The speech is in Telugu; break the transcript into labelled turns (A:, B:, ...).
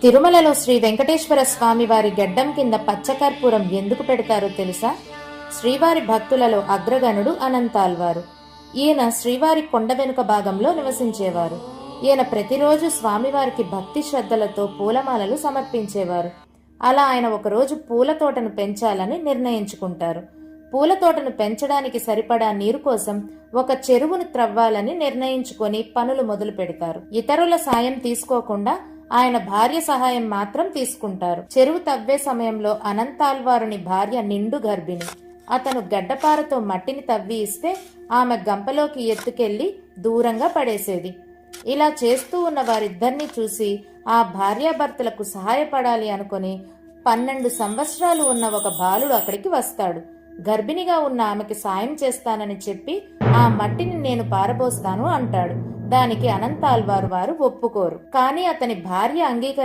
A: తిరుమలలో శ్రీ వెంకటేశ్వర స్వామి వారి గడ్డం కింద పచ్చకర్పూరం ఎందుకు పెడతారో తెలుసా? శ్రీవారి భక్తులలో అగ్రగణుడు అనంతాల్వారు. ఈయన శ్రీవారి కొండ వెనుక భాగంలో నివసించేవారు. ఈయన ప్రతిరోజు స్వామివారికి భక్తి శ్రద్ధలతో పూలమాలలు సమర్పించేవారు. అలా ఆయన ఒకరోజు పూల తోటను పెంచాలని నిర్ణయించుకుంటారు. పూల తోటను పెంచడానికి సరిపడా నీరు కోసం ఒక చెరువును త్రవ్వాలని నిర్ణయించుకొని పనులు మొదలు పెడతారు. ఇతరుల సాయం తీసుకోకుండా ఆయన భార్య సహాయం మాత్రం తీసుకుంటారు. చెరువు తవ్వే సమయంలో అనంతాల్వారుని భార్య నిండు గర్భిణి. అతను గడ్డపారతో మట్టిని తవ్వి ఇస్తే ఆమె గంపలోకి ఎత్తుకెళ్లి దూరంగా పడేసేది. ఇలా చేస్తూ ఉన్న వారిద్దరినీ చూసి ఆ భార్యాభర్తలకు సహాయపడాలి అనుకుని 12 సంవత్సరాలు ఉన్న ఒక బాలుడు అక్కడికి వస్తాడు. గర్భిణిగా ఉన్న ఆమెకి సాయం చేస్తానని చెప్పి ఆ మట్టిని నేను పారబోస్తాను అంటాడు. దానికి అనంతాల్వారు వారు ఒప్పుకోరు. కానీ అతని భార్య అంగీకరించి